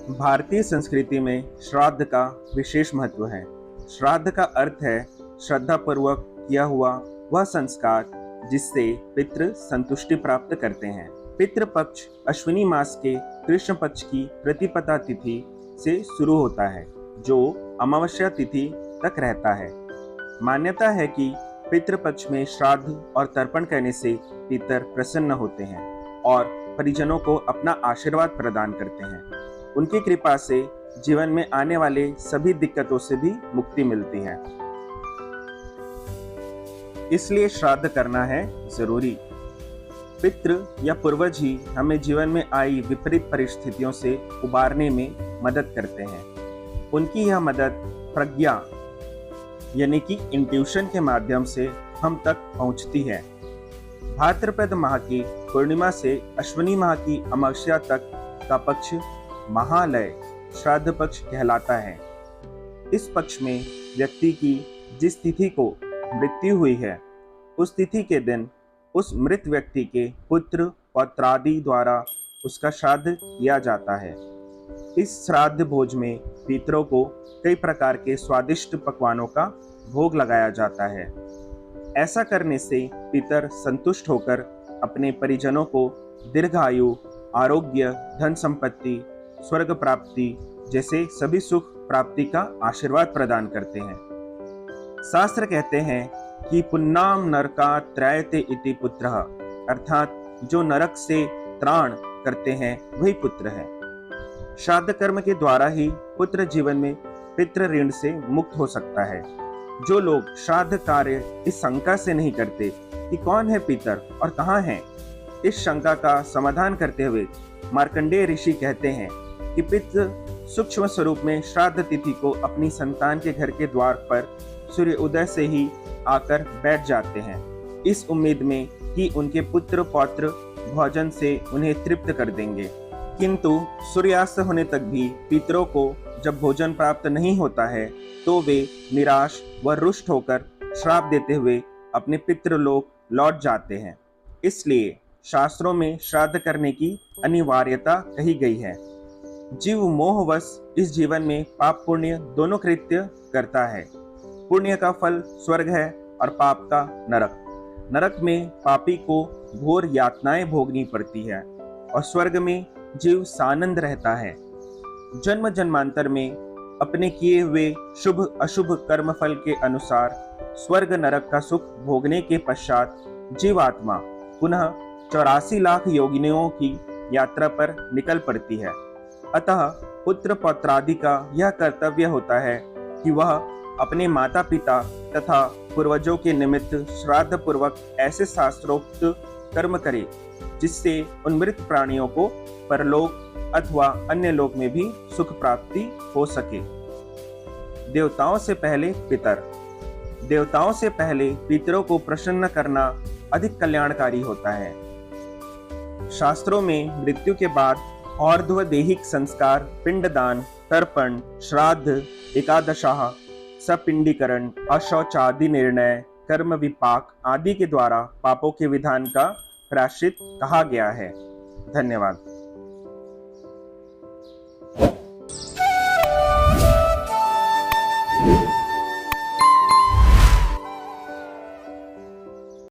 भारतीय संस्कृति में श्राद्ध का विशेष महत्व है। श्राद्ध का अर्थ है श्रद्धापूर्वक किया हुआ वह संस्कार जिससे पितृ संतुष्टि प्राप्त करते हैं। पितृपक्ष अश्विनी मास के कृष्ण पक्ष की प्रतिपदा तिथि से शुरू होता है, जो अमावस्या तिथि तक रहता है। मान्यता है कि पितृपक्ष में श्राद्ध और तर्पण करने से पितर प्रसन्न होते हैं और परिजनों को अपना आशीर्वाद प्रदान करते हैं। उनकी कृपा से जीवन में आने वाले सभी दिक्कतों से भी मुक्ति मिलती है। इसलिए श्राद्ध करना है जरूरी। पितृ या पूर्वज ही हमें जीवन में आई विपरीत परिस्थितियों से उबारने में मदद करते हैं। उनकी यह मदद प्रज्ञा यानी कि इंट्यूशन के माध्यम से हम तक पहुंचती है। भाद्रपद माह की पूर्णिमा से अश्विनी माह की अमावस्या तक का पक्ष महालय श्राद्ध पक्ष कहलाता है। इस पक्ष में व्यक्ति की जिस तिथि को मृत्यु हुई है, उस तिथि के दिन उस मृत व्यक्ति के पुत्र पौत्रादि द्वारा उसका श्राद्ध किया जाता है। इस श्राद्ध भोज में पितरों को कई प्रकार के स्वादिष्ट पकवानों का भोग लगाया जाता है। ऐसा करने से पितर संतुष्ट होकर अपने परिजनों को दीर्घायु, आरोग्य, धन संपत्ति, स्वर्ग प्राप्ति जैसे सभी सुख प्राप्ति का आशीर्वाद प्रदान करते हैं। शास्त्र कहते हैं कि पुन्नाम नरका त्रयते इति पुत्रः, अर्थात जो नरक से त्राण करते हैं वही पुत्र है। श्राद्ध कर्म के द्वारा ही पुत्र जीवन में पितृ ऋण से मुक्त हो सकता है। जो लोग श्राद्ध कार्य इस शंका से नहीं करते कि कौन है पितर और कहाँ है, इस शंका का समाधान करते हुए मार्कंडेय ऋषि कहते हैं कि पितृ सूक्ष्म स्वरूप में श्राद्ध तिथि को अपनी संतान के घर के द्वार पर सूर्य उदय से ही आकर बैठ जाते हैं, इस उम्मीद में कि उनके पुत्र पौत्र भोजन से उन्हें तृप्त कर देंगे। किंतु सूर्यास्त होने तक भी पितरों को जब भोजन प्राप्त नहीं होता है तो वे निराश व रुष्ट होकर श्राप देते हुए अपने पितृलोक लौट जाते हैं। इसलिए शास्त्रों में श्राद्ध करने की अनिवार्यता कही गई है। जीव मोहवश इस जीवन में पाप पुण्य दोनों कृत्य करता है। पुण्य का फल स्वर्ग है और पाप का नरक। नरक में पापी को घोर यातनाएं भोगनी पड़ती है और स्वर्ग में जीव सानंद रहता है। जन्म जन्मांतर में अपने किए हुए शुभ अशुभ कर्म फल के अनुसार स्वर्ग नरक का सुख भोगने के पश्चात जीवात्मा पुनः 84 लाख योगिनियों की यात्रा पर निकल पड़ती है। अतः पुत्र पौत्रादि का यह कर्तव्य होता है कि वह अपने माता पिता तथा पूर्वजों के निमित्त श्राद्ध पूर्वक ऐसे शास्त्रोक्त कर्म करे जिससे उन मृत प्राणियों को परलोक अथवा अन्य लोक में भी सुख प्राप्ति हो सके। देवताओं से पहले पितर। देवताओं से पहले पितरों को प्रसन्न करना अधिक कल्याणकारी होता है। शास्त्रों में मृत्यु के बाद और्ध्व दैहिक संस्कार, पिंडदान, तर्पण, श्राद्ध, एकादशाह, सपिंडीकरण, अशौचादि निर्णय, कर्म विपाक आदि के द्वारा पापों के विधान का प्रायश्चित कहा गया है। धन्यवाद।